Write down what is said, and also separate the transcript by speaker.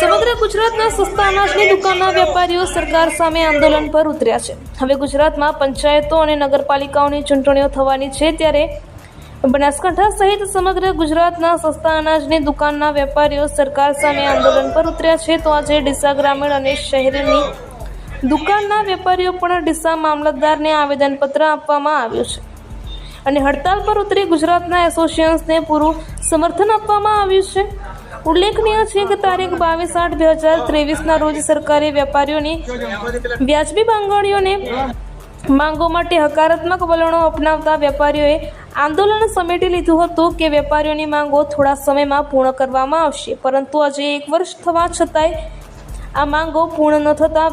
Speaker 1: સમગ્ર ગુજરાતના સસ્તા અનાજની દુકાનના વેપારીઓ સરકાર સામે આંદોલન પર ઉતર્યા છે। હવે ગુજરાતમાં પંચાયતો અને નગરપાલિકાઓની ચૂંટણીઓ થવાની છે, ત્યારે બનાસકાંઠા સહિત સમગ્ર ગુજરાતના સસ્તા અનાજની દુકાનના વેપારીઓ સરકાર સામે આંદોલન પર ઉતર્યા છે। તો આજે ડીસા ગ્રામીણ અને શહેરની દુકાનના વેપારીઓ પણ ડીસા મામલતદારને આવેદનપત્ર આપવામાં આવ્યું છે અને હડતાલ પર ઉતરી ગુજરાતના એસોસિએશનને પૂરું સમર્થન આપવામાં આવ્યું છે। ઉલ્લેખનીય છે કે તારીખ 22/8/2023ના રોજ સરકારે વેપારીઓની વ્યાજબી માંગો માટે હકારાત્મક વલણો અપનાવતા વેપારીઓએ આંદોલન સમેટી લીધું હતું કે વેપારીઓની માંગો થોડા સમયમાં પૂર્ણ કરવામાં આવશે, પરંતુ આજે 1 વર્ષ થવા છતાંય આ માંગો પૂર્ણ ન થતા